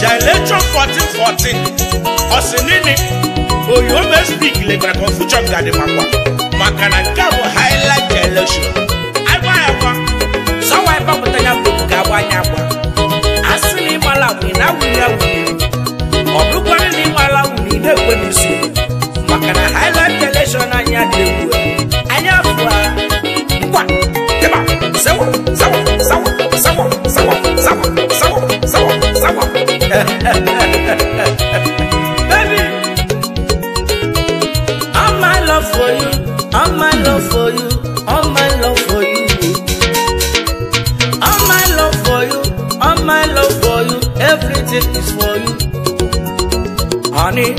Election 14 Osinini Oyome speak like Confucius Gademakwa Makana Gabo highlight election Aiwa so why papa tanya buka wanyakwa Asini malawi na wuni Obrukwa ni malawi ne kwenisi Makana highlight election anya debu anya fwa kwa deba sawa baby, all my love for you, all my love for you, all my love for you, all my love for you, all my love for you, everything is for you. Honey,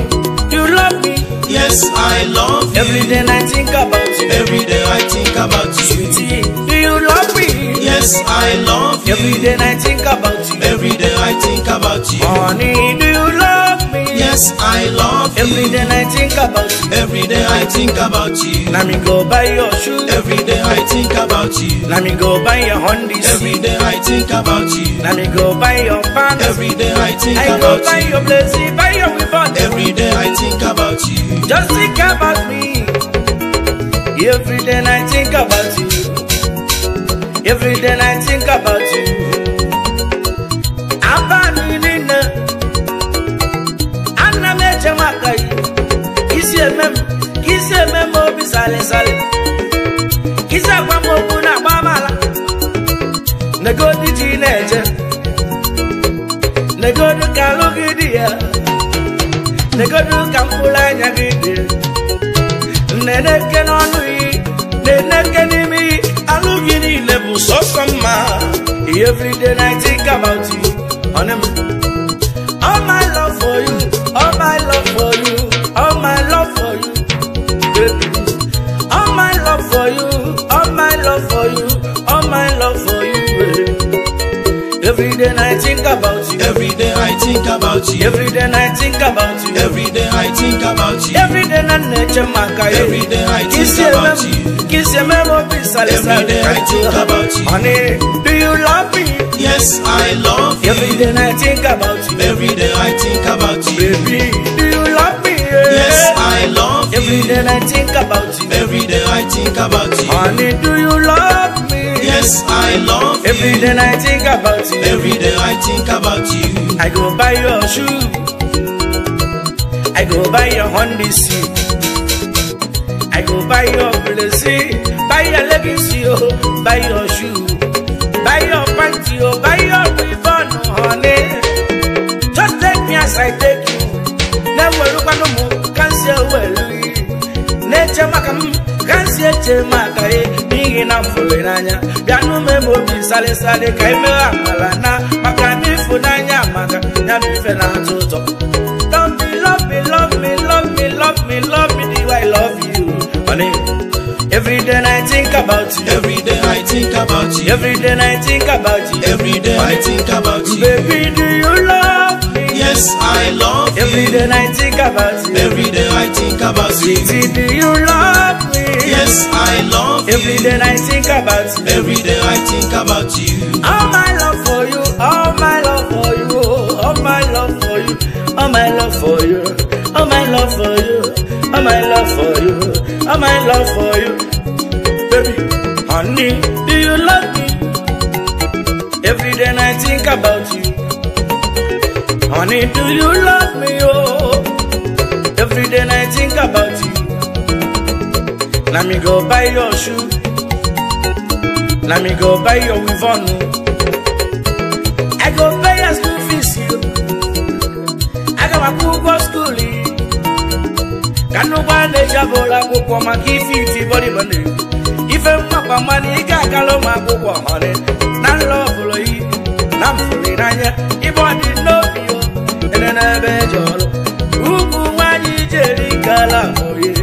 you love me. Yes, I love you. Every day I think about you. Every day I think about you. Sweetie, do you love me? Yes, I love you. Every day I think about you. Every day I think about you. Honey, do you love me? Yes, I love you. Every day I think about you. Every day I think about you. Let me go buy your shoes. Every day I think about you. Let me go buy your Hondas. Every day I think about you. Let me go buy your pants. Every day I think I about go buy you. your blazer, buy your weapon. Every day I think about you. Just think about me. Every day I think about you. Every day I think about you. Abaninina Anna mecha makai Kisi emem obi sale Kisa kwa mobu na mamala Negodi teenager Negodi kalugidia Negodi kampula nyagidi Neneke nonui Neneke nimi Alugini lebu so sama. Every day I think about you. On him. All my love for you. All my love for you. All my love for you. Baby. All my love for you. All my love for you. All my love for you. Every day I think about you. Every day I think about you. Every day I think about you. Every day I think about you. Every day I nature makai. Every day I think about you. Kiss your memory, Every day I think about you. Honey, do you love me? Yes, I love you. Every day I think about you. Every day I think about you. Baby, do you love me? Yes, I love you. Every day I think about you. Every day I think about you. Honey, do you love me? Yes, I love you. Every day I think about you. Every day I think about you. I go buy your shoe. I go buy your Hondas. I go buy your blazer, buy your leggings, buy your shoe, buy your panty, buy your ribbon, honey. Just take me as I take you. Never look at no more, can't say well. Nature makam, can't say chemaka, being enough for Renania. Yanu memo be sale kaimela malana, makani funanya maka, Yami Fernando. Don't be love me, love me, love me, love me, love me, do I love you? Honey, every day I think about you. Every day I think about you. Every day I think about you. Every day I think about you. Baby, do you love me? Yes, I love you. Every day I think about you. Every day I think about you. Sweetie, do you love me? Yes, I love you. Every day I think about you. Every day I think about you. All my love for you. All my love for you. All my love for you. All my love for you. All my love for you. All my love for you. All my love for you. Baby, honey, do you love me? Every day I think about you. Honey, do you love me? Oh, every day I think about you. Let me go buy your shoe. Let me go buy your weavon. I go pay your school fees. I got my Google school. Can no one jabola go for my key body money. If I'm not money, I got my go on it. Not love you. Not for Nanya. If I didn't know you, and then I bet you. Who want you to color for you?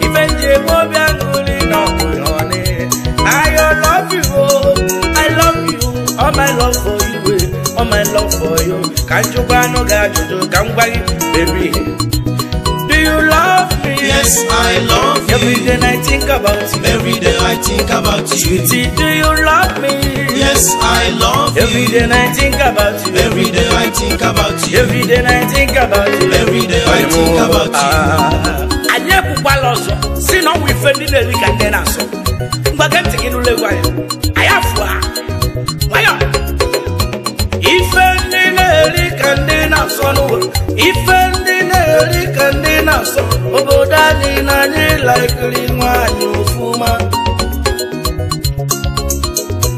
If I won't be angry, not on it. I love you. I love you. All my love for you. All my love for you. Can't you buy no gadget? Come back, baby. Do you love me? Yes, I love you. Every day I think about you. Every day I think about you. Sweetie, do you love me? Yes, I love you. Every day I think about you. Every day I think about you. Every day I think about you. Every day I think about you. Anye kukwaloso, sino wifendi neli kandena so. Mbagenti kinule wayo. Ayafwa. Wayo. Ifendi neli kandena so no. Ifendi neli kandena so. Obodani na ni like limwa nyufuma.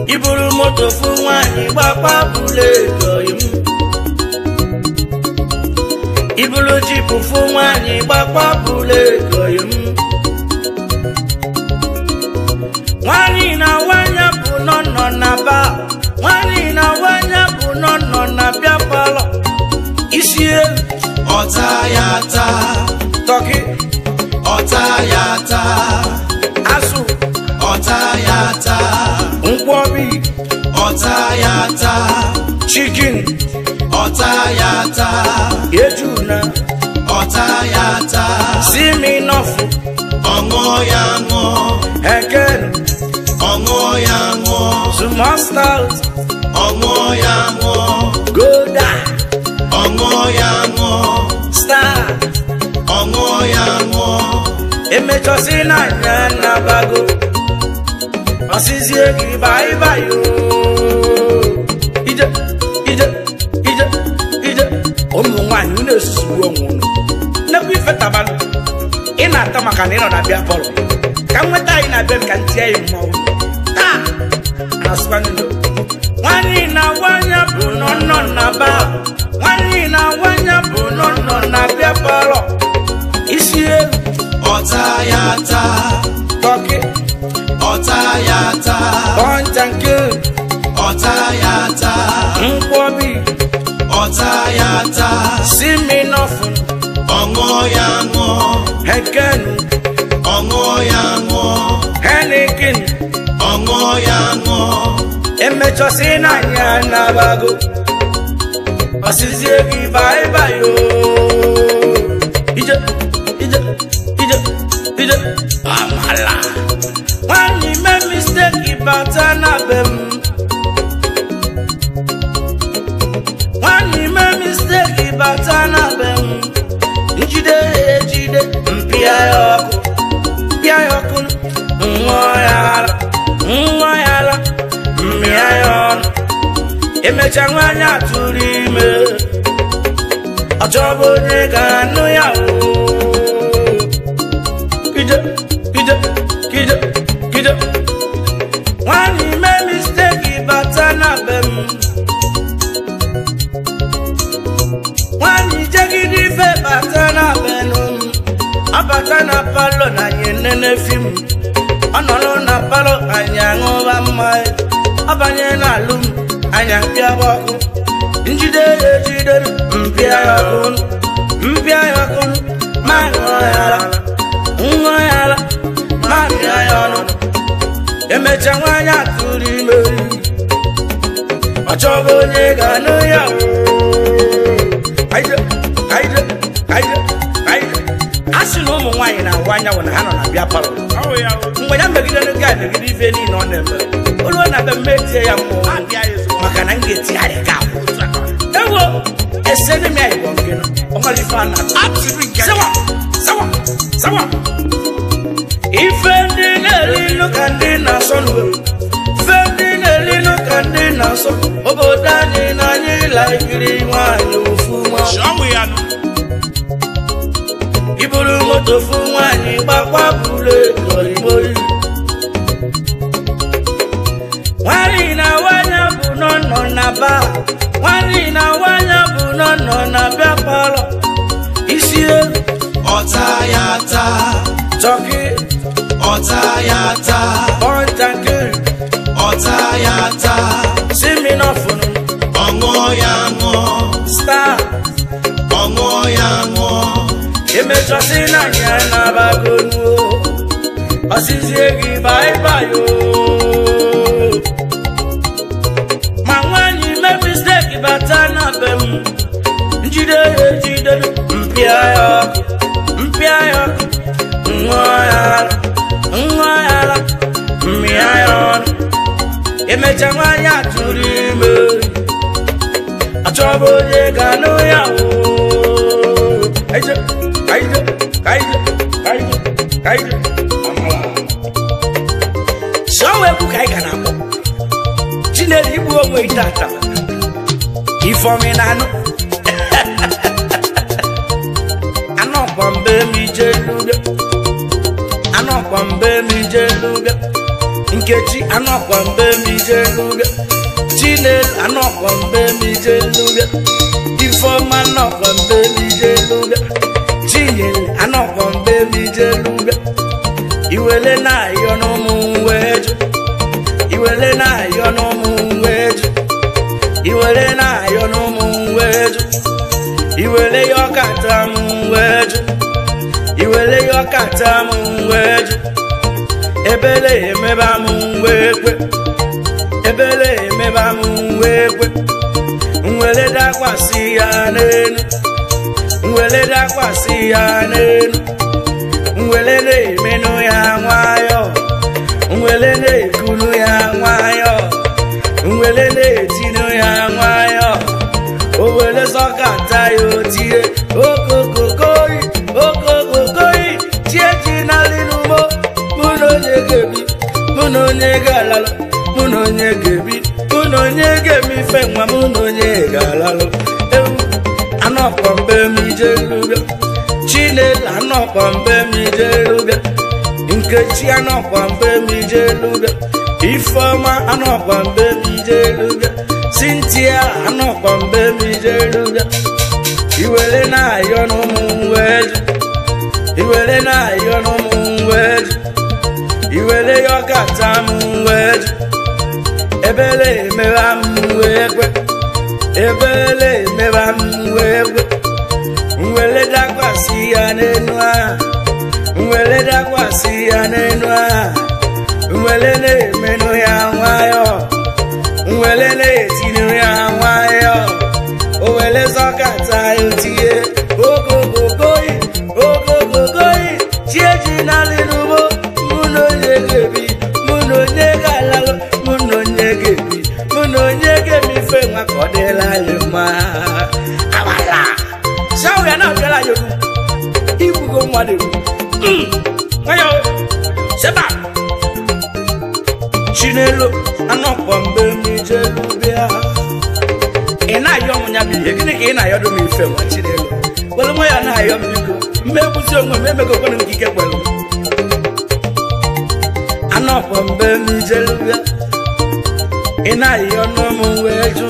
Iburu moto fuma ni bapa bule doyum. Ibulu jipu fuma ni bapa bule doyum. Wani na wanya punono na ba. Wani na wanya punono na biapalo. Isie Otayata. Toki Otayata. Asu Otayata. Nkwobi Otayata. Chicken Otayata. Yejuna Otayata. Siminofu Ongoyango. Eken Ongoyango. Sumastout Ongoyango. Goda Ongoyango. Star Ongoyango. Emechosina nyana bago Osisi egi bye bye yo Ije Omu nwanyi unesusuwa nwunu Nekwi fetabalu Ina atama kanino na bia polo Kamweta ina bem kantia yumawu Ta Aspanilo Wani na wanya bunono na ba Wani na wanya bunono na bia polo Isi Otayata. Toki Otayata. Bontanku Otayata. Nkwobi Otayata. Siminofu Ongoyango. Hekenu Ongoyango. Henikin Ongoyango. Emechosina nyana bago Osisi egi bye bye yo Ije Amala When you make mistake ibatana bem When you make mistake ibatana bem Jide Mpia yoko Mwoyala Mmiayon Emechangwanya turime Ochobo nyega nuyao Kide When you make mistake batana bem When you jagidi fe batana benum Abatana palo na yenene film Anolo na palo anyango bamai Abanye na lum anyangpia boku Njide mpia yakun Ngoyala Mami ayono Emechangwanya turime Ochobo nyega nuyawo Aide Asino mu nwanyi na wanya wona hano na bia paro Mgbe ya megide nuga megide ife ni no neme Oluwa na be metie ya mo Maka na ngeti arika Ewo Esene mi ayi bongeno Omalifa na Sawa Ifendi nelino kandina sonwe Fendi nelino kandina son Obodani na nyila ikiri wanyi ufuma Iburu moto fumanyi bakwa bule kolimoi Wani na wanya bunono na ba Wani na wanya bunono na bia palo Isie Otayata. Toki Otayata. Bontanku Otayata. Siminofu Ongoyango. Star Ongoyango. Emechosina nyana bagonu Osisi egi bye bye yo Mangwanyi make mistake batana bem Njide Mpia yoko Ngoyala, miayon. Emechanganya turime. Achobo ye gano ya o. Kaije. So we ku kai kana mo. Chineli ibu onwe itata. Ifome nanu. Anọkwambe mi jeluga. Anọkwambe mi jeluga. Nkechi anọkwambe mi jeluga. Chinel anọkwambe mi jeluga. Ifoma anọkwambe mi jeluga. Chinel anọkwambe mi jeluga. Iwele na yo no mu weju. Iwele na yo no mu weju. Iwele na yo no mu weju. Iwele yo kata mu weju. Iwele yo kata mu weju. Ebele meba mu wekwe. Ebele meba mu wekwe. Nwele da kwasi ya nenu. Nwele da kwasi ya nenu. Nwele ne menu ya nwayo. Nwele ne kunu ya nwayo. Nwele ne tinu ya nwayo. Owele sokata yo tie. Okokokoi. Okokokoi. Tie jina linumo. Muno nyegebi. Muno nyegalalo. Muno nyegebi. Muno nyegemi fenwa. Muno nyegalalo. Anọkwambe mi jeluga. Chinel anọkwambe mi jeluga. Nkechi anọkwambe mi jeluga. Ifeoma anọkwambe mi jeluga. Cynthia anọkwambe mi jeluga. Iwele na yo no mu weju. Iwele na yo no mu weju. Iwele yo kata mu weju. Ebele meba mu wekwe. Ebele meba mu wekwe. Nwele da kwasi ya nenwa. Nwele da kwasi ya nenwa. Nwele ne menu ya nwayo. Nwele ne tinu ya nwayo. Owele sokata yo tie. Okokokoi. Okokokoi. Chieji na linubo. Muno nyegebi. Muno nyegalalo. Muno nyegebi. Muno nyegemi fenwa kodela lema. Awala. Sawe na bela yo. Ibugo mwade. Ayo. Seba. Chinelo anọkwambe mi jelubia. Ina yo munya bi egini ke ina yo do mi fe wa Chinelo. Wele mo ya na yo biko. Mmebuzi onwe memego kono nkike kwelu. Anọkwambe mi jelubia. Ina yo no mu weju.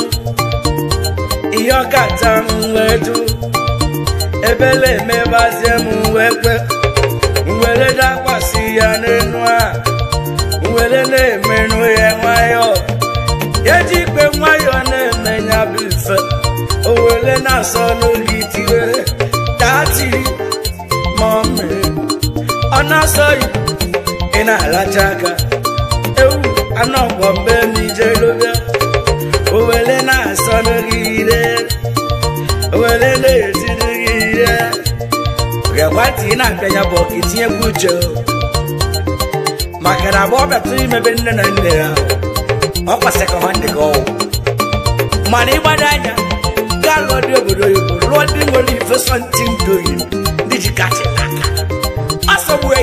Iyo kata mu weju. Ebele mebaze mu wekwe. Nwele da kwasi ya nenwa. Nwele ne menu ye nwayo. Yeji pe nwayo ne menya bife. Owele na so no gitiwe. Tati mame. Ona so ina la jaga. Anọkwambe mi jeluga. Owele na so no gide. Owele ne tinu gide. Wati na penya boki tinye kujo. Makana boba tu me benne na ndera. Okwa second hand go. Mani badanya. Galo de bodo yugo. Rodi ngoli for something doing. Dijikate aka. Asomwe.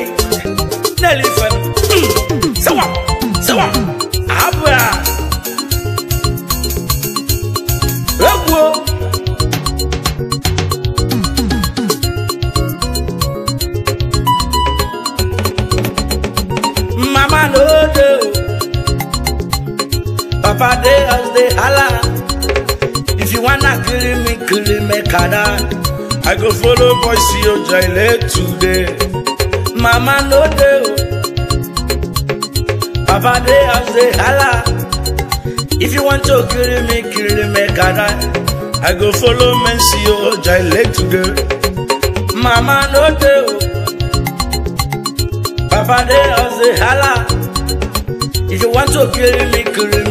Neli fan. Sawa. Sawa. Abwa. Egwo. Mama no do. Papa they as they holla. If you wanna kill me, kada. I go follow boy see your jaile today. Mama no do. Papa they as they holla. If you want to kill me, kada. I go follow men see your jaile today. Mama no do. Papa they as they holla. If you want to kill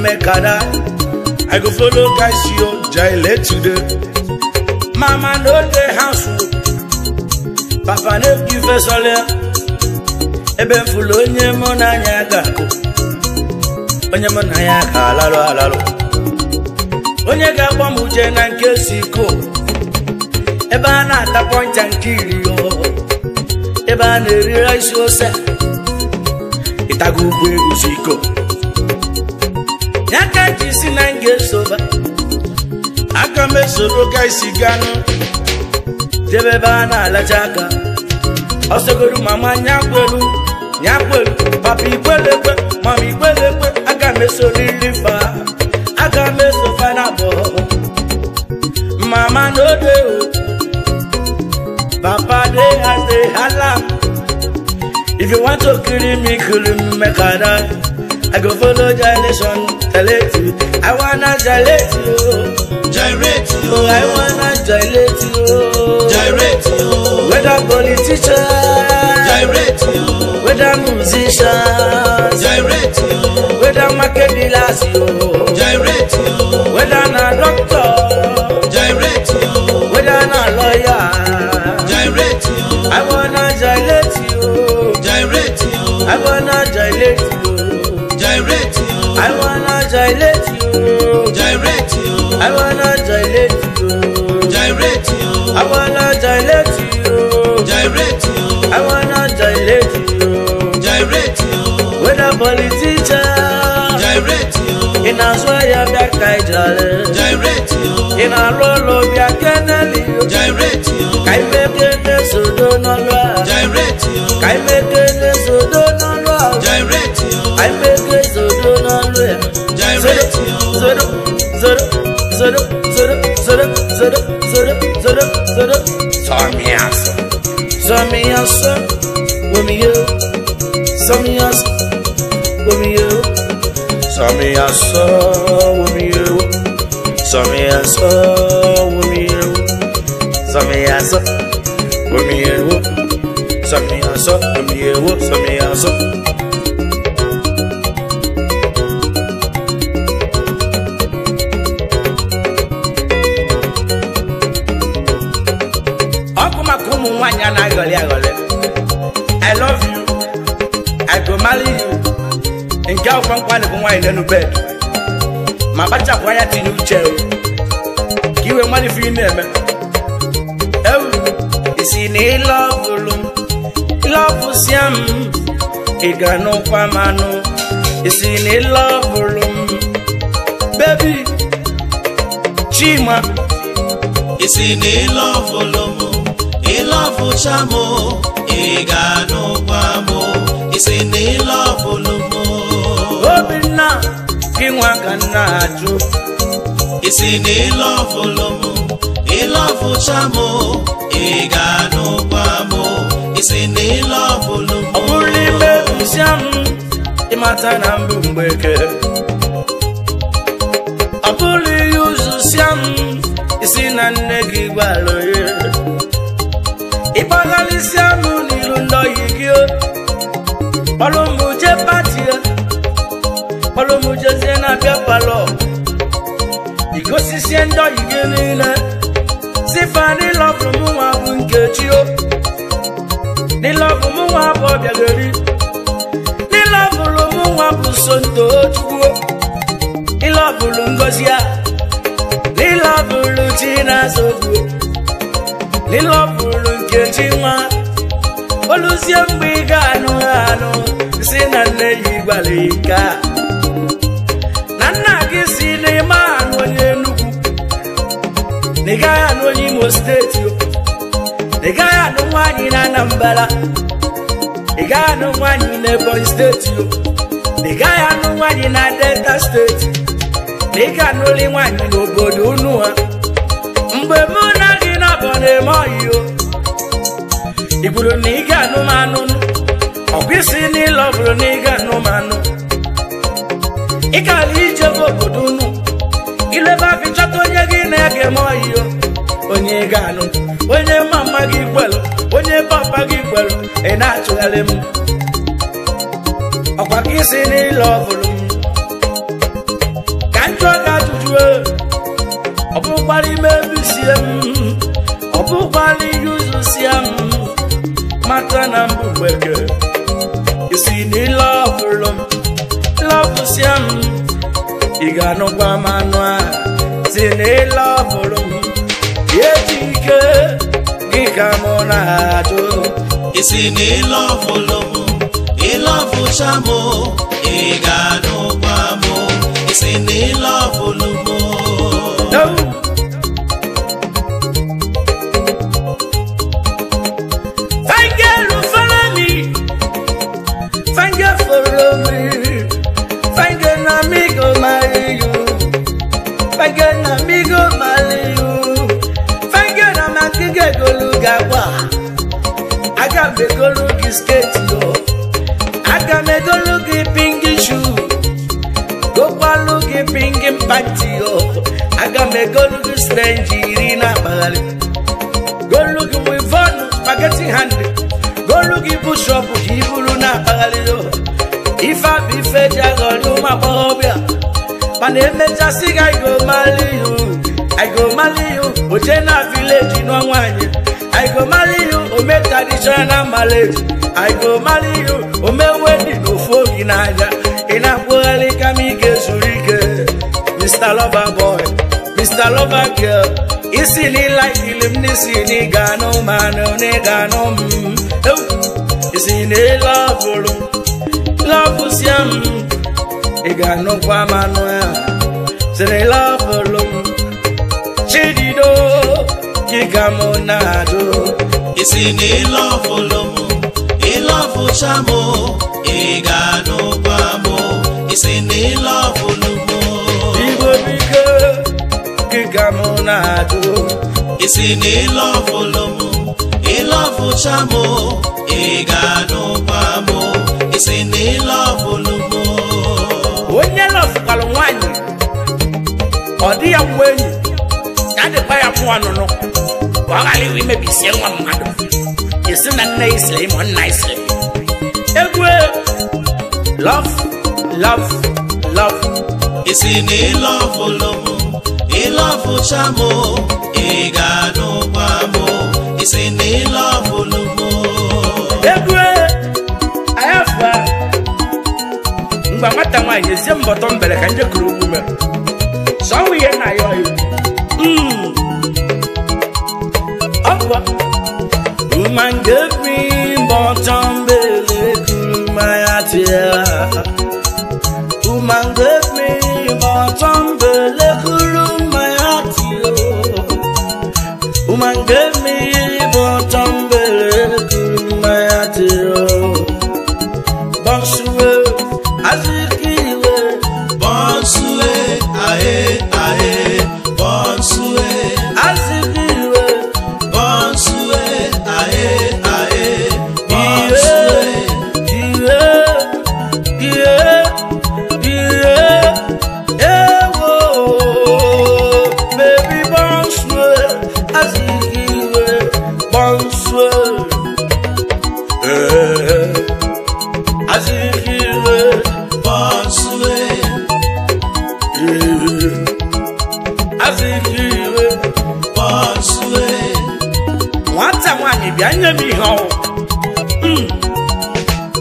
me, kada. I go follow guys you jaile today. Mama no the house. Papa no give us all. ebe mfulu onye mụ n'anya ga-akụ onye mụ na ya ka alalụ onye ga-agba m uje na nke siko ebe a na-ata pọncha nke iri ebe a na-eri isi ose ịtago ugwu egwu siko ya ka ji si na nga esoba aka m esoro ka isi ganụ jebe ebe a na-alacha aka ọsọgoro mama nyakwelu papa ikwelekwe mama ikwelekwe aga m esoro iri fa aga m esofa na abụọ mama no dey papa dey as dey alarm if you want to kill me make I die I go follow gyration gyrate you I wanna gyrate you I wanna gyrate you whether politician gyrate you whether musician gyrate you whether market dealers gyrate you whether na doctor gyrate you whether na lawyer gyrate you I wanna gyrate you I wanna gyrate you I wanna gyrate you I wanna gyrate you I wanna gyrate you I wanna gyrate you whether politician in a soya back in a rolo be a canali I make it so don't know I make it so don't know I make it so don't know I love you, I go marry you. And girl from wine in the bed. My bacha quiet in your chair. Give a money for your name. Oh, it's in a love Siam. Igano Pamano. It's in a love room. Baby Chima. It's in a love room. Ilove chamo, igano kwamo, isini love lumo. Obina, kingwa kanaju. Isini love lumo, ilove chamo, igano kwamo, isini love lumo. Obuli me usiam, imatana mbumbeke. Obuli yuzu siam, isina negi waloye. Ipagalisia munilundo yigio Palomuje patia Palomuje zena bia palo Igosi siendo yigenile Sifani love muwa bunkechio Ni love muwa bobiageri Ni love muwa busonto chuo Ni love ngozia Ni love china sobuo Ni love Chima, Olusia Mbigano, Sinane Yibalika Nana Gisine Man when you look Nigano Nimo State, the guy no one in Anambra, the guy no one in Ebony State, the guy no one in a Delta State, the guy only one in Obodunua, Mbemuna in Abonemoyo. Ibulu niga no manu, obisi ni love niga no manu. Ikali jebo bodunu, ileba fichato nyegi nege moyo. Onye gano, onye mama gikwelo, onye papa gikwelo, naturally. Okwakisi ni love Kancho gatujwe, obubali mebisiem, obubali yuzu siam. Matana mbubeke isi ni love lum love siam igano kwa manwa sini love lum yejike gikamona to isi ni love lum love chamo igano kwa mo isi ni love lum no. Follow me, find an amigo, marry you. Find an amigo, marry you. Find an amigo, go look at what I got me go look his skate, yo. I got me go look at pinky shoe. Go look at pinky panty, yo. I got me go look at strange Irina Bali. Go look with fun, spaghetti handy. Go look at push up, Hibuluna Bali, yo. If I be fed, I go to my phobia. My name is Jessica, I go marry you. I go marry you. Ojena village in Wanya. I go marry you. Ome traditional marriage. I go marry you. Ome wedding no folk in Aja. In a world, Kamike Zurike. Mr. Lover boy, Mr. Lover girl. Is in it like him, this in it, Gano man, Negano. Is in it love. Love siam igano kwa manwa sene love lum chidido gigamonado isini love lum love chamo igano kwa mo isini love lum ibo bige gigamonado isini love lum love chamo igano kwa mo isini love lumo onye love kalwanyi odi ya mwenyi ade pa ya mo no wagali wi mebise nwa mmado esi na nna isle mo nna isle egwe love isini love lumo love chamo igano kwamo isini love lumo egwe Mata manye zembo tombele kanje kurugume so we na yo Aqua woman give me bottom belly kurumayatia woman give me bottom belly kurumayatia woman give me bottom belly kurumayatia Bonsoir Azikiwe Bonsue ae Bonsue Azikiwe Bonsue ae Bonsue Yeah whoa Baby Bonsue Azikiwe Bonsue Azikiwe Azikiwe Bonsue Wata wani bianye mi ho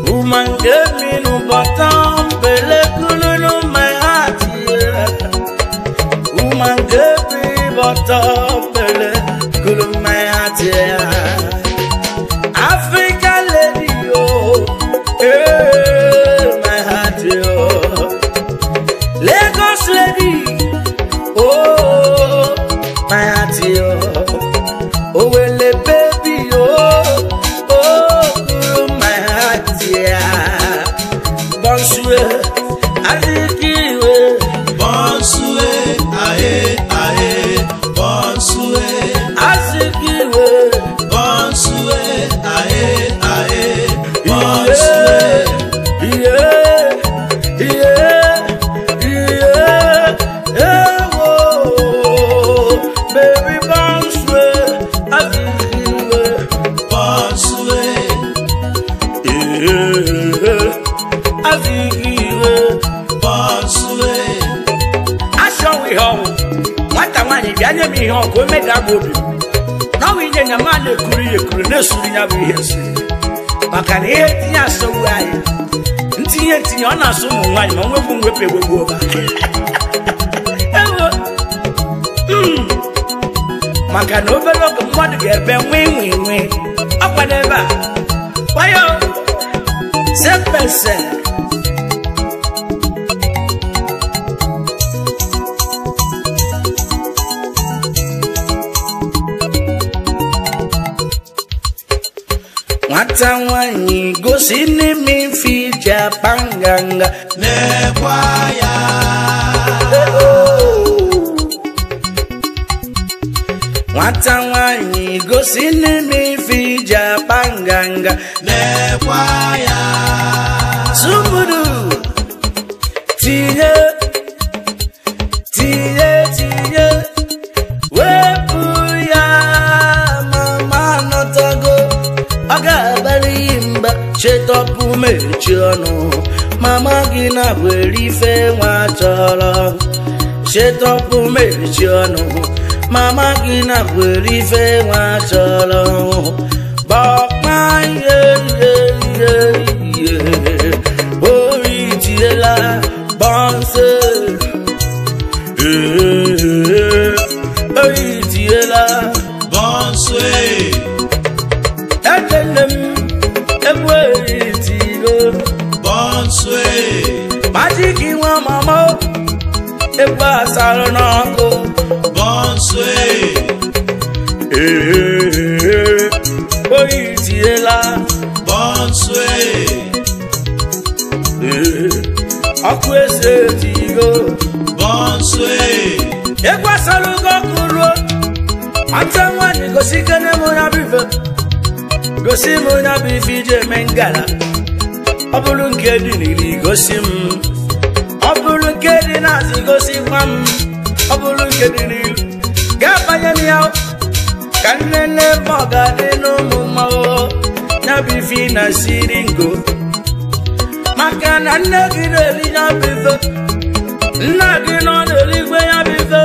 Woman gave me no bottom Bele kulu no my heart Woman gave me bottom Bele kulu my heart Africa lady oh my heart Lagos lady oh my heart oh well baby oh my heart Bonsoir Azikiwe Bonsue ae Bonsue Azikiwe Bonsue ae Bonsue whoa baby Bonsue Azikiwe Bonsue Azikiwe Bonsue Asho we ho Wata wani bianye mi ho ko meda gobi Na we nyanya mane kuri ye kuri ne suri nya we yesi maka na ihe tinye asọgbu anyị ntinye ọ na-asụ ụmụ nwaanyị ma nwepụ mwepụ egwegwu ọba maka na obere oge mmadụ ga-ebe nwe ọkwa n'ebe a wayo sepese nwata nwanyị gosi n'ime fija panganga nekwa ya nwata nwanyị gosi n'ime fija panganga nekwa ya sumuru tinye wepụ ya mama nọtago ọ ga-abalị mba chetọpụ mechi ọnụ mama gị na-were ife nwa chọrọ chetọpụ mechi ọnụ mama gị na-were ife nwa chọrọ bọkpa ihe ori tiela bọnse ori tiela bọnse ekenem ekweri tiro bọnse majiki nwa mama ekwe asara n'ọkụ bọnse oyi tiela bọnse ọkụ ese tiro bọnse ekwe asara ụgọ kụruo ata nwanyị gosi kene mụ ya bife gosi m onye bụ ife ije eme ngala ọ bụrụ nke dị n'ili gosi m ọ bụrụ nke dị n'azụ gosi nwa m ọ bụrụ nke dị n'ilu ga-abanye m ya ka nnenne ma ọ ga-adị n'ụmụ mmanwụ ya bụ ife na siri ngo maka na nne gị na-eli ya bụ ife nna gị nọ n'eluigwe ya bụ ife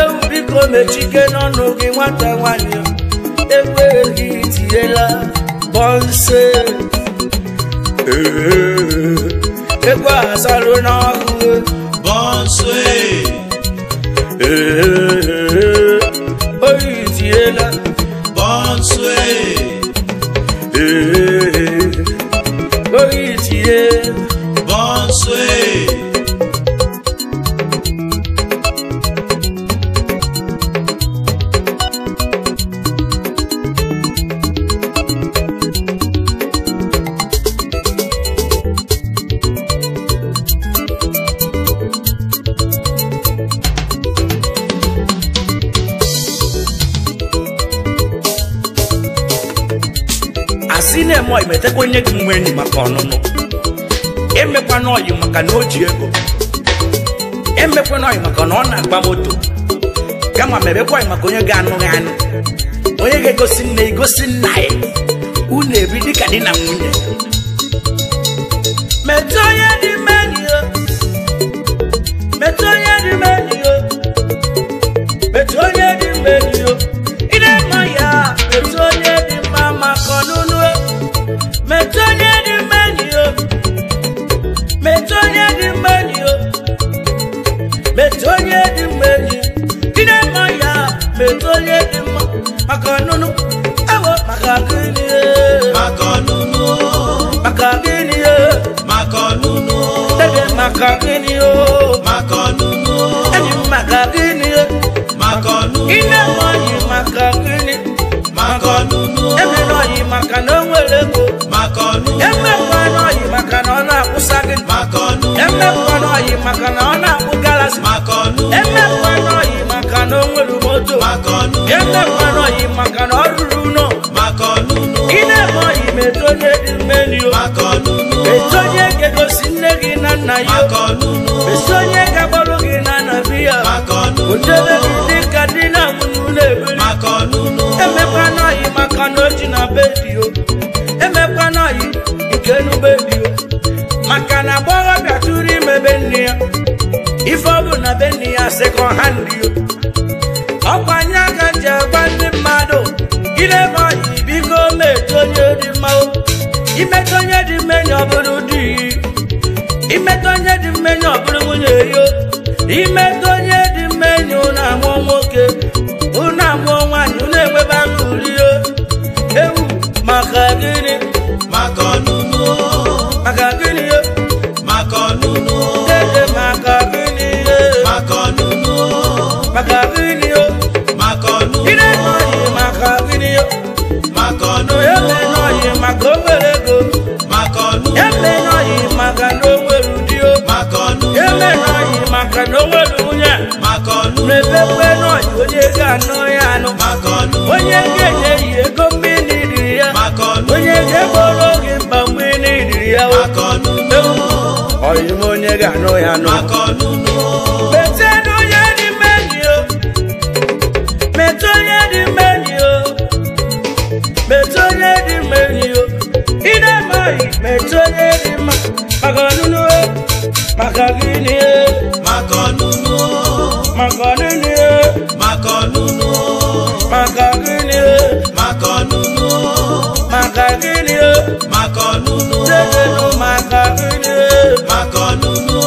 ewu biko mechike n'ọnụ gị nwata nwanyị ekweghị tiela bọnse ekwe asalụ n'ọhụ bọnse oyi tiela bọnse oyi tie bọnse asị na-eme oyi metekwa onye gị nwe enyi maka ọnụnụ emekwa n'oyi maka na o ji ego emekwa n'oyi maka na ọ na-agba moto kama mebekwa oyi maka onye ga-anụghị anụ onye ga-egosi nne igosi nna ya unu ebi dịka di na nwunye metụ onye dị menio metụ onye dị menio metụ onye dị menio ide mma ya metụ onye dị mma maka ọnụnụ metụ onye dị menio metụ onye dị menio metụ onye dị menio ide mma ya metụ onye dị mma maka ọnụnụ ewo maka gịnị maka ọnụnụ maka gịnị maka ọnụnụ ebe maka gịnị maka ọnụnụ enyi m maka gịnị maka ọnụnụ ine nwanyị maka gịnị maka ọnụnụ eme n'oyi maka na o nwere ego maka ọnụnụ emekwa n'oyi maka na ọ na-akwụsa gị maka ọnụnụ emekwa n'oyi maka na ọ na-akpụ galasị maka ọnụnụ emekwa n'oyi maka na o nwere moto maka ọnụnụ emekwa n'oyi maka na ọ rụrụ ụlọ maka ọnụnụ ine oyi metonye dị mmenio maka ọnụnụ metonye ga-egosi nne gị na nna ya maka ọnụnụ metonye ga-agbarụ gị na nabiya maka ọnụnụ ojebe gị dịka di na nwunye ụlọ ebiri maka ọnụnụ emekwa n'oyi maka na o ji na bedio emekwa n'oyi nke nubedio maka na agbọghọbịa tụrụ ime be nne ya ife ọ bụ na be nne ya sekọnd hand yo ọkwa anya aka ji agba ndị mmadụ ilebe oyi biko metonye dị mma imetonye dị mmenye ọbụrụ di imetonye dị mmenye ọbụrụ nwunye yo imetonye dị mmenye ụnụ amụọ nwoke ụnụ amụọ nwaanyị ụnụ enwebe aṅụrị yo ewu maka gịnị maka ọnụnụ maka gịnị yo maka ọnụnụ dede maka gịnị yo maka ọnụnụ maka gịnị yo maka ọnụnụ ire nọyị maka gịnị yo maka ọnụnụ eme nọyị maka o nwere ego maka ọnụnụ eme nọyị maka na o nwere ụdị o maka ọnụnụ eme nọyị maka na o nwere nwunye maka ọnụnụ mepekwe nọyị onye ga-anọ ya anụ maka ọnụnụ onye ga-enye yi ego mmiri riri ya maka ọnụnụ onye ga-egboro gị mkpa mmiri riri ya maka ọnụnụ ọyịm onye ga-anọ ya anụ maka ọnụnụ metenu onye dị mmenyi o metu onye dị mmenyi o metu onye dị mmenyi o ide amaghị metu onye dị mma maka ọnụnụ o maka gịnị o maka ọnụnụ maka ọnụnụ o maka ọnụnụ maka gịnị o maka ọnụnụ maka gịnị o maka ọnụnụ dedenu maka gịnị o maka ọnụnụ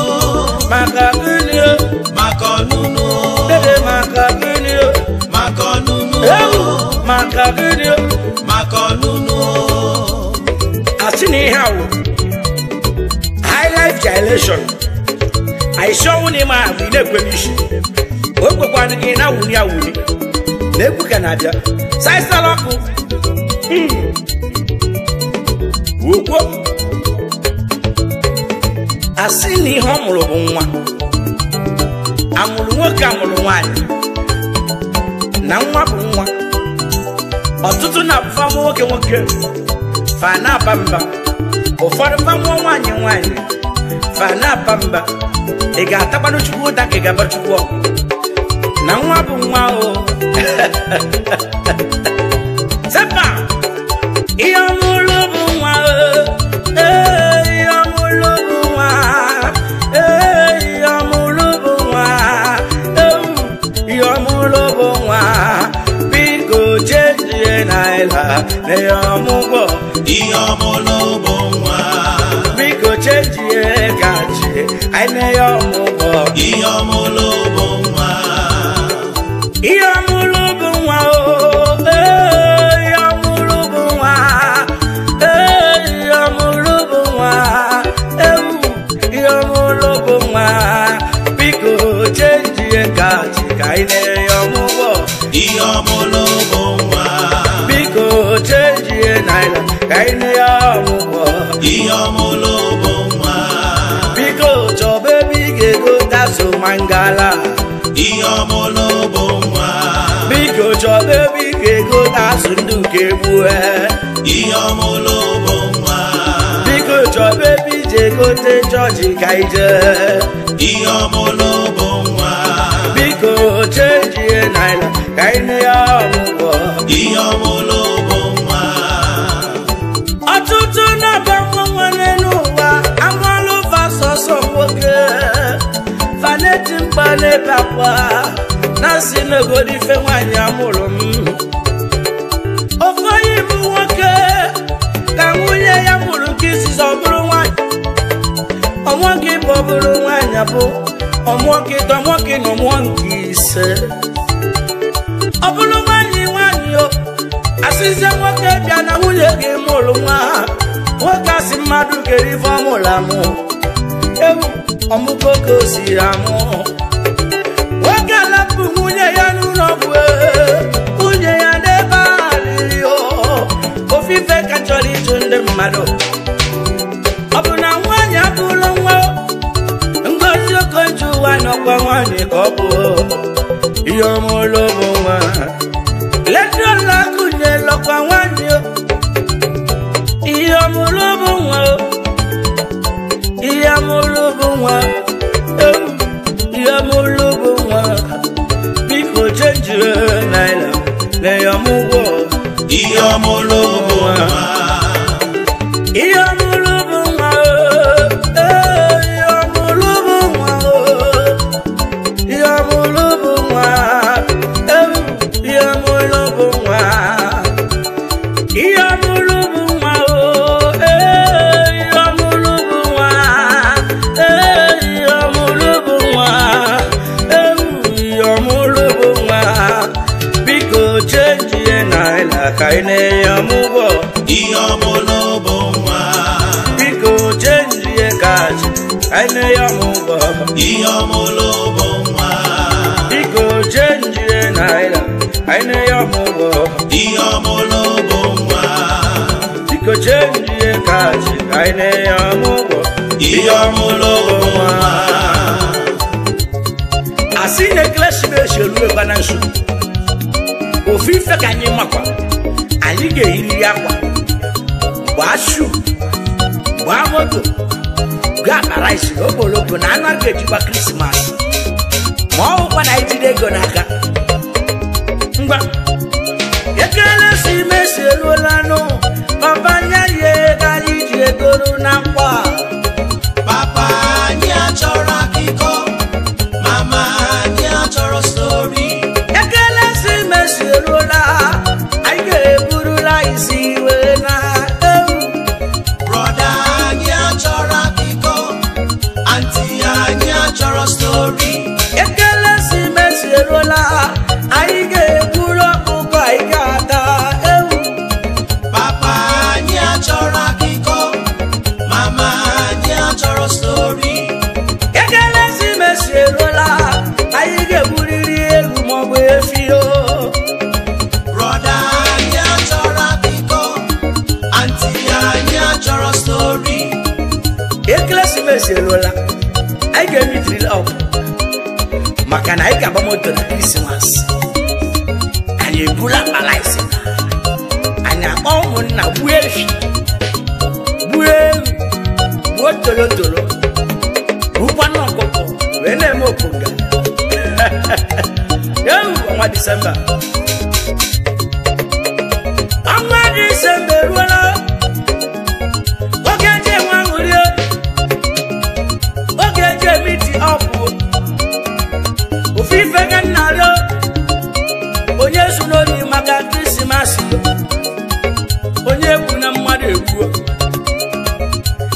maka gịnị o maka ọnụnụ dede maka gịnị o maka ọnụnụ ewu maka gịnị o maka ọnụnụ asị na ihe awụ high life dilation aịsọnwụ n'ime ahụ ị na-ekwe n'isi o kwekwana gị na wuni awuni na-ekwu ka na-abịa saịsala ọkụ okwo asị na ihe ọ mụrụ bụ nwa amụrụ nwoke amụrụ nwaanyị na nwa bụ nwa ọtụtụ na-abụfa nwoke nwoke fa na-aba mba ụfọdụ fa mụọ nwaanyị nwaanyị fa na-aba mba ị ga-atakwanụ chukwu ụda ka ị ga-aba chukwu ọgụ na nwa bụ nwa o sepa ihe ọmụlụ bụ nwa ihe ọmụlụ bụ nwa ihe ọmụlụ bụ nwa ihe ọmụlụ bụ nwa biko chejie naira na ihe ọmụgwọ ihe ọmụlụ bụ nwa biko chejie gachi anyị na ihe ọmụgwọ ihe ọmụlụ bụ nwa ihe ọmụlụ bụ nwa o ihe ọmụlụ bụ nwa ihe ọmụlụ bụ nwa ewu ihe ọmụlụ bụ nwa biko chejie gachi ka anyị na ihe ọmụgwọ ihe ọmụlụ bụ nwa biko chejie naira ka anyị na ihe ọmụgwọ ihe ọmụlụ bụ nwa biko chọba ebe ị ga-egota so mangala ihe ọmụlụ bụ nwa biko chọba ebe ị ga-egota so ndị nke gbue ihe ọmụlụ bụ nwa biko chọba ebe ije egote chọọchị ka ije ihe ọmụlụ bụ nwa biko chejie naira ka anyị na ya ọmụgwọ ihe ọmụlụ bụ nwa ọtụtụ na-aba nwa nwanne n'ụwa amalụ vasọsọ nwoke faneti mkpa n'ebe akwa na si n'obodo ife nwaanyị amụrụ m ofe onye bụ nwoke ka nwunye ya mụrụ nke izizi ọ bụrụ nwaanyị ọmụọ gị bụ ọ bụrụ nwaanyị bụ ọmụọ gị dọmụọ gị na ọmụọ nke ise ọ bụrụ nwaanyị nwaanyị o asịzie nwoke bịa na nwunye gị mụrụ nwa nwoke asị mmadụ kere ife ọmụrụ amụ ewu ọmụgo ka o siri amụ nwoke alapụ nwunye ya n'ụlọ ọgwụ nwunye ya n'ebe a riri ofufe ka chọrọ ịjụ ndị mmadụ ọ bụ na nwaanyị abụrụ nwa ngozi okonji ụwa n'ọkwa nwaanyị ka ọ bụ ihe ọmụlụ bụ nwa letrọla gụnye lọkwa nwaanyị ihe ọmụlụ bụ nwa ihe ọmụlụ bụ nwa ihe ọmụlụ bụ nwa biko chenjire naira na ya ọmụgwọ ihe ọmụlụ bụ nwa ihe ọmụlụ bụ nwa ihe ọmụlụ bụ nwa ihe ọmụlụ bụ nwa ihe ọmụlụ bụ nwa ihe ọmụlụ bụ nwa aine ya mugo Iyomolobo nwa Iko chenjie naira aine ya mugo Iyomolobo nwa Iko chenjie kachi aine ya mugo Iyomolobo nwa Asine kleshime shelue bananshu Ofife kanyi makwa Alige hiri yakwa Washu Wamoto Gama raisi Oboloko na anu agejiba Christmas Mwawo kwa na itide gonaka Ngwa Yekele si mese lolano Papa nyaye Kajiji egoro na mkwa Papa nya chora kiko Mama nya chora story Yekele si mese lola Aige burula isi wena Brother nya chora kiko Auntie nya chora story Ekele si mesi rola Aige buro kuko aigata Papa nya chora kiko Mama nya chora story Ekele si mesi rola Aige buriri egu mobu efio Brother nya chora kiko Auntie nya chora story Ekele si mesi rola Aige mitri up Makana aika bamoto na Christmas Anye bula malaisi Anya omu na buefi Buefi Buotolo tolo Bupano koko Wene mokunga Yo, wa December Ama December wala Ogeje wangurio Ogeje miti opu Ofife ganalo Onye sunori maka Christmas Onye kuna mmadu egwu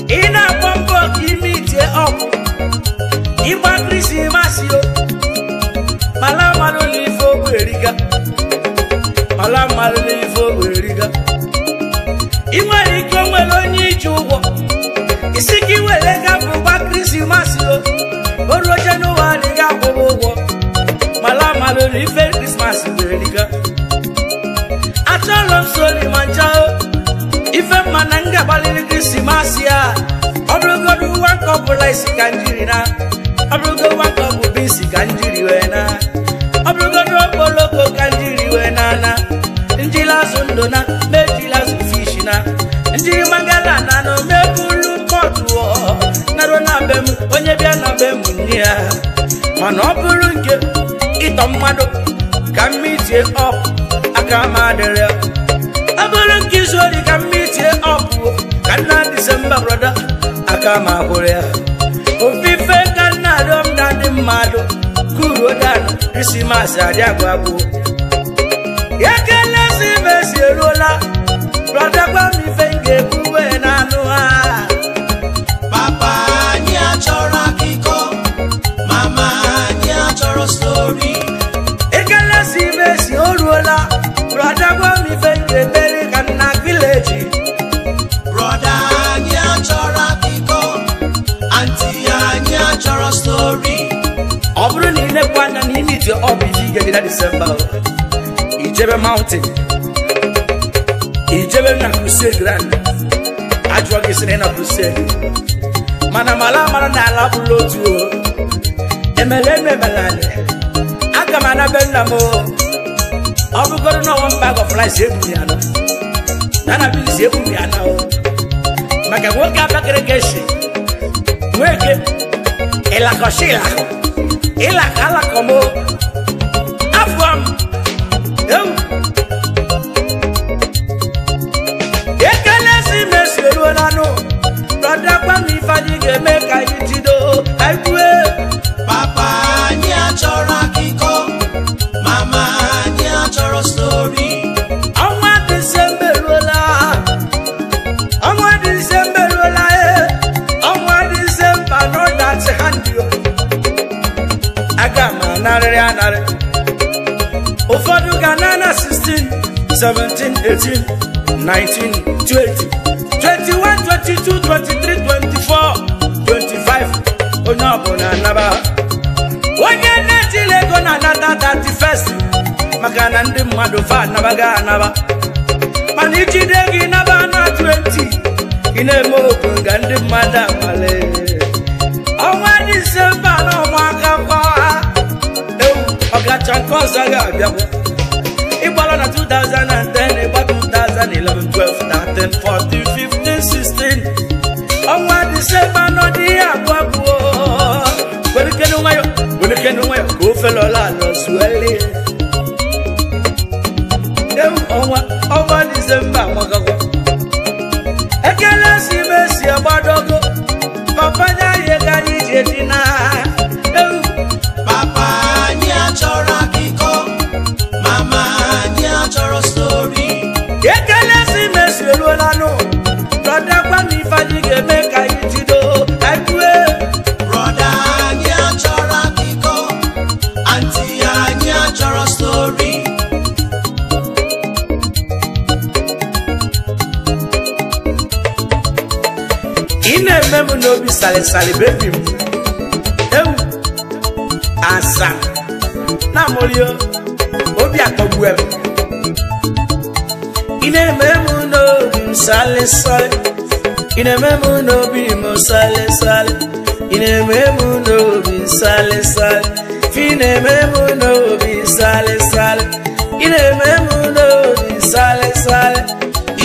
Ina pompo kimite opu Iba Christmas yo Malamalu lifo gweriga Malamalu lifo gweriga Iwe iko mwelo nyichu uwo Isiki welega buba Christmas yo Oro January ga kubo Malamalu life Christmas gweriga Atolo soli manchao Ife mananga balili Christmas ya Obrugodu wankopu laisi kanjiri na Obrugodu wankopu bisi kanjiri wena Obrugodu opoloko kanjiri wena na Njila zundona, mejila zufishina Njiri mangala nano mekulu mpotu Narona bemu, onye bia na bemu nia Manopulu nke, ito mmado Kamitie up, aka madere Abulu nke zori kamitie up Kana December brother, aka mahore Ofife kana dom dandi mmado Kuro dano, Christmas adiagwago Yekele si mesi rola Brother kwa mi fenge kuwe na nuha Papa nya chora kiko Mama nya chora story Yekele si mesi rola Brother kwa mi fenge beri kana village Brother nya chora kiko Auntie nya chora story Obru ni ne kwana ni meet your obiji get December Ijebe mountain Ijebe na crusade grand Ajwa gisene na crusade Mana mala na ala bulotu Emelene melane Aga mana benna mo Obu godo no one bag of rice ebumiano Nana bili ebumiana o Maka woka bakere keshi Mweke Ela koshila Ela kala como Afwam Yekele si mesi rolano Brother kwa mi fadige meka itido Aikwe Papa nya chora kiko Mama nya chora story Onwa December rola Onwa December rola Onwa December no that's handy Agama nare Ufodu Ganana 16, 17, 18, 19, 20, 21, 22, 23, 24, 25 na bụ na naba onye na-etile ego na nata 31st maka na ndị mmadụ fa anabaga anaba mana ijide gị naba na 20 ị na-eme okwu nga ndị mmadụ amale ọnwa Disemba na ọnwa aka mkpọ ọgacha nke ọzọ ga-abịakwa ịgbara na 2010 ịgba 2011 12 13 14 15 16 ọnwa Disemba nọ dị ya agbagbuo werekenu nwayọ ka ofe lọla alọzuele ọnwa Disemba nwagagwa ekele si mesi agbadogo ọpanya ihe ka anyị ji edina papa anyị achọrọ akụkọ mama anyị achọrọ stori ekele si mesi eruolanụ lọdakwa na ife anyị ga-eme ka anyị jido ekwe brọda anyị achọrọ akụkọ anti anyị achọrọ stori ị na-eme m n'obi salịsalị bebi m ewu asa na amụrịo obi atọgbu m ị na-eme m n'obi m salịsalị ị na-eme m n'obi m salịsalị ị na-eme m n'obi salịsalị ị na-eme m n'obi salịsalị ị na-eme m n'obi salịsalị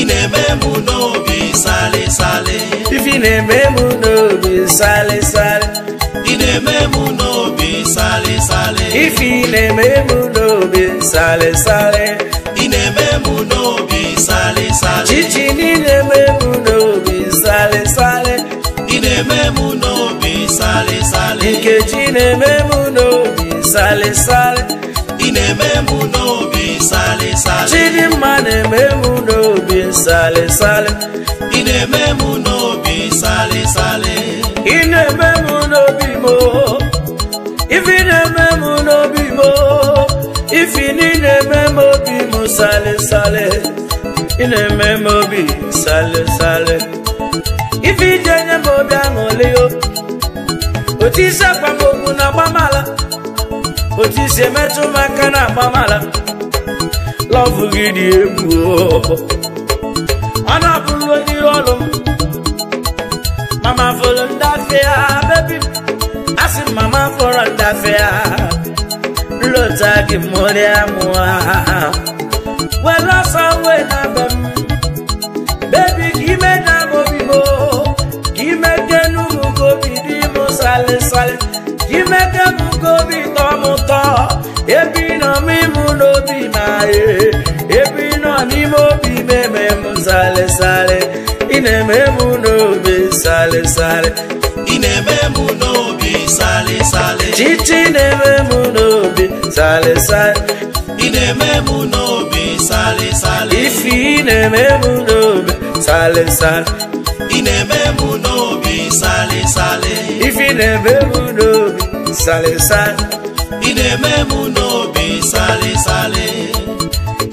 ị na-eme m n'obi salịsalị ife ị na-eme m n'obi salịsalị ị na-eme m n'obi salịsalị ife ị na-eme m n'obi salịsalị ị na-eme m n'obi salịsalị chichi ị na-eme m n'obi salịsalị ị na-eme m n'obi salịsalị Nkechi na-eme m n'obi salịsalị ị na-eme m n'obi salịsalị Chidimma na-eme m n'obi salịsalị ị na-eme m n'obi salịsalị ị na-eme m n'obi m ife ị na-eme m n'obi m ife ị na-eme m obi m salịsalị ị na-eme m obi salịsalị ife ije nye m obi aṅụrị otu isi akwa m okwu na agbamala otu isi emetụ m aka na agbamala lọvụ gị dị egwu ọ na-abụrụ onye ọrụ m mama fọrọ ndafe ya bebi asị mama fọrọ ndafe ya nlọta gị mụrịa mụa were ọsọ wee na be m bebi ka ime na obi m ka ime kenu m ka obi dị m salịsalị ka ime kenu ka obi tọ m ụtọ ebe ị nọ m ịmụ n'obi ma ebe ị nọ n'ime obi m eme m salịsalị ị na-eme m n'obi salịsalị ị na-eme m n'obi salịsalị chichi na-eme m n'obi salịsalị ị na-eme m n'obi salịsalị ife ị na-eme m n'obi salịsalị ị na-eme m n'obi salịsalị ife ị na-eme m n'obi salịsalị ị na-eme m n'obi salịsalị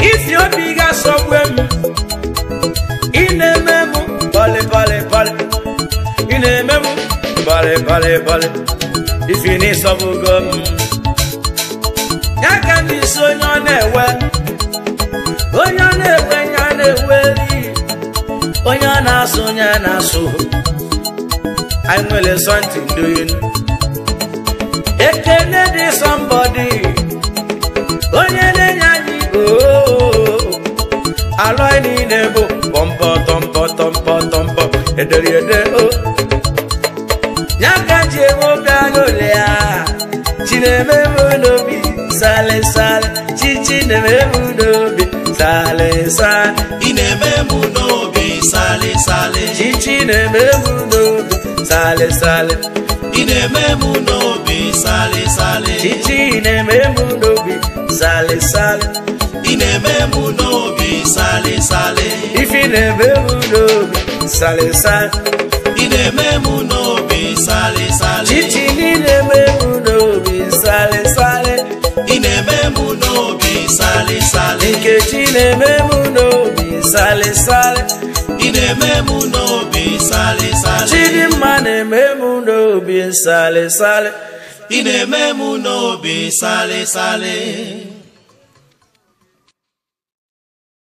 ife obi ga-asọgbu m ị na-eme m bọlị bọlị bọlị ị na-eme m bọlị bọlị bọlị ife ị na-esọgbugo m ya ka ndị isi onye ọ na-ewe onye ọ na-ewe ya na-eweri onye ọ na-asụ onye a na-asụ anyị nwere something doing ekene dị somebody onye na-enye anyị alọ niile bụ pọmpọ tọmpọ tọmpọ tọmpọ ederede ya ka ji enwe obi aṅụrị ya chi na-eme m n'obi salịsalị chichi na-eme m n'obi salịsalị ị na-eme m n'obi salịsalị chichi na-eme m n'obi salịsalị ị na-eme m n'obi salịsalị chichi na-eme m n'obi salịsalị ị na-eme m n'obi salịsalị ife na-eme m n'obi salịsalị ị na-eme m n'obi salịsalị chichi na-eme m n'obi salịsalị ị na-eme m n'obi salịsalị Nkechi na-eme m n'obi salịsalị ị na-eme m n'obi sale sale. Chidimma na-eme m n'obi sale sale. Ị na-eme m n'obi sale sale.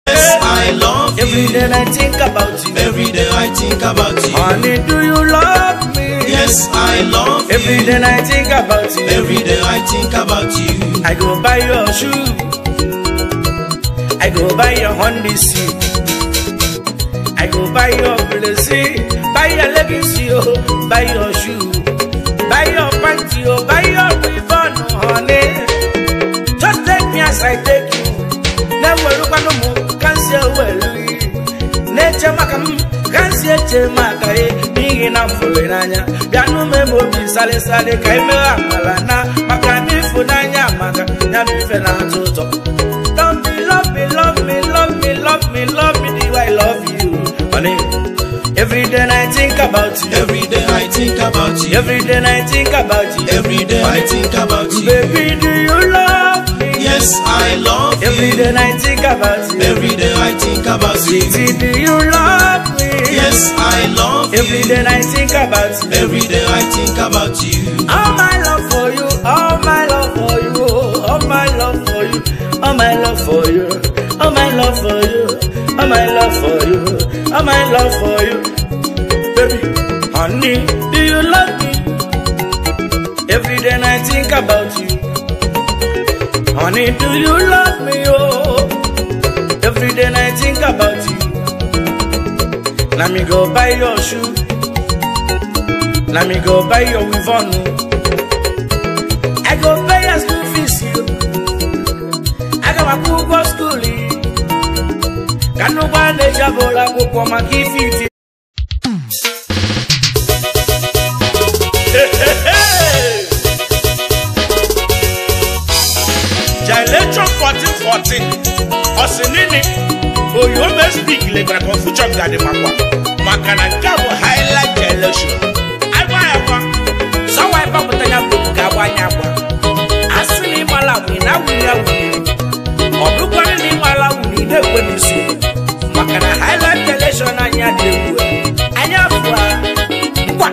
Yes, I love you. Every day I think about you. Every day I think about you. Honey, do you love me? Yes, I love you. Every day I think about you. Every day I think about you. I go buy your shoe. I go buy your Honda suit. I go buy your blessing. Buy your legacy, oh. Buy your shoe. Buy your panty, oh. Buy your ribbon, honey. Just take me as I take you. Never look at no more. Can't say well. Nature makam. Can't say chemaka. Being a foreigner. Bianu memo bi sale sale. Kaimera malana. Makani funanya maka. Yami fena toto. Love me, love me, love me, love me, love me, love me the way I love you, honey. Every day I think about you. Every day I think about you. Every day I think about you. Every day I think about you. Baby, do you love me? Yes, I love you. Every day I think about you. Every day I think about you. Sweetie, do you love me? Yes, I love you. Every day I think about you. Every day I think about you. All my love for you, all my love for you, all my love for you, all my love for you, all my love for you, all my love for you, all my love for you. Baby, honey, do you love me? Every day I think about you. Honey, do you love me? Oh, every day I think about you. Let me go buy your shoe. Let me go buy your weavon. I go pay your school fees. I got my cool go school. Can no one let you go like go for my gift? Election 1414. Osinini. Oyo me speak le gra confusion ga de makwa. Makana kabo highlight the election. Agwa. So why ba mutanya buku ga wanya gwa. Asini mala wi na wi na wi. Obrukwa ni mala wi de kwani su. Makana highlight the election anya de wu. Anya fwa. Kwa.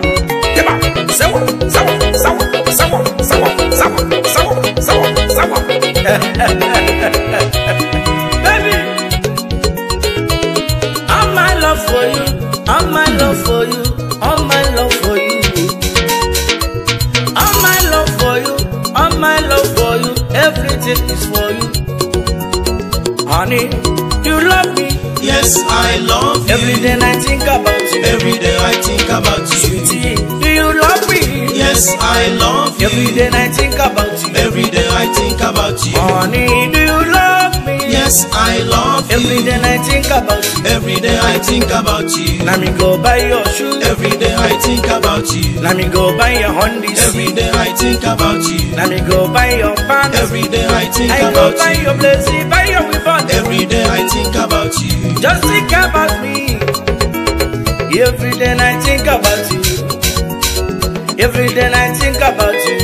Keba. Sawa. Baby, all my love for you, all my love for you, all my love for you, all my love for you, all my love for you, everything is for you. Honey, you love me. Yes, I love you. Every day I think about you. Every day I think about you. Sweetie, do you love me? Yes, I love you. Every day I think about you. Every day I think about you. Honey, do you love me? Yes, I love you. Every day I think about you. Every day I think about you. Let me go buy your shoe. Every day I think about you. Let me go buy your Honda. Every day I think about you. Let me go buy your pants. Every day I think I about go buy you. your blessing, buy your weapon. Every day I think about you. Just think about me. Every day I think about you. Every day I think about you.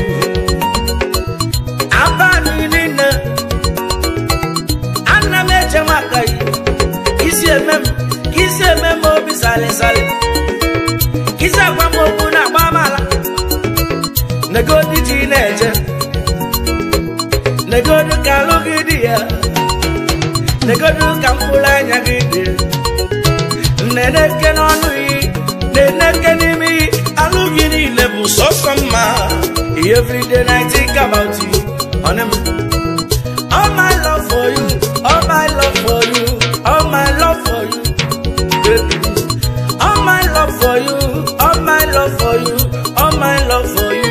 Abaninina Anna mecha makai. Kisi emem obi sale sale. Kisa kwa mobu na bamala. Nego di teenager. Nego du kalugidia. Nego du kampula nyagidi. Neneke nonui. Neneke nimi. Alugini lebu so summa. Every day I think about you. On him. All my love for you. All my love for you. All my love for you. Baby. All my love for you. All my love for you. All my love for you.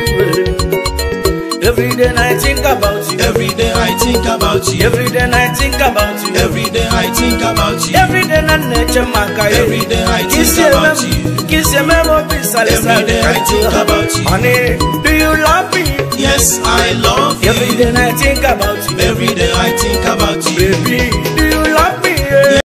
Every day I think about you. Every day I think about you. Every day I think about you. Every day I think about you. Every day I nature maka. Every day I think about you. Kiss your memory, Every day I think about you. Honey, do you love me? Yes, I love you. Every day I think about you. Every day I think about you. Baby, do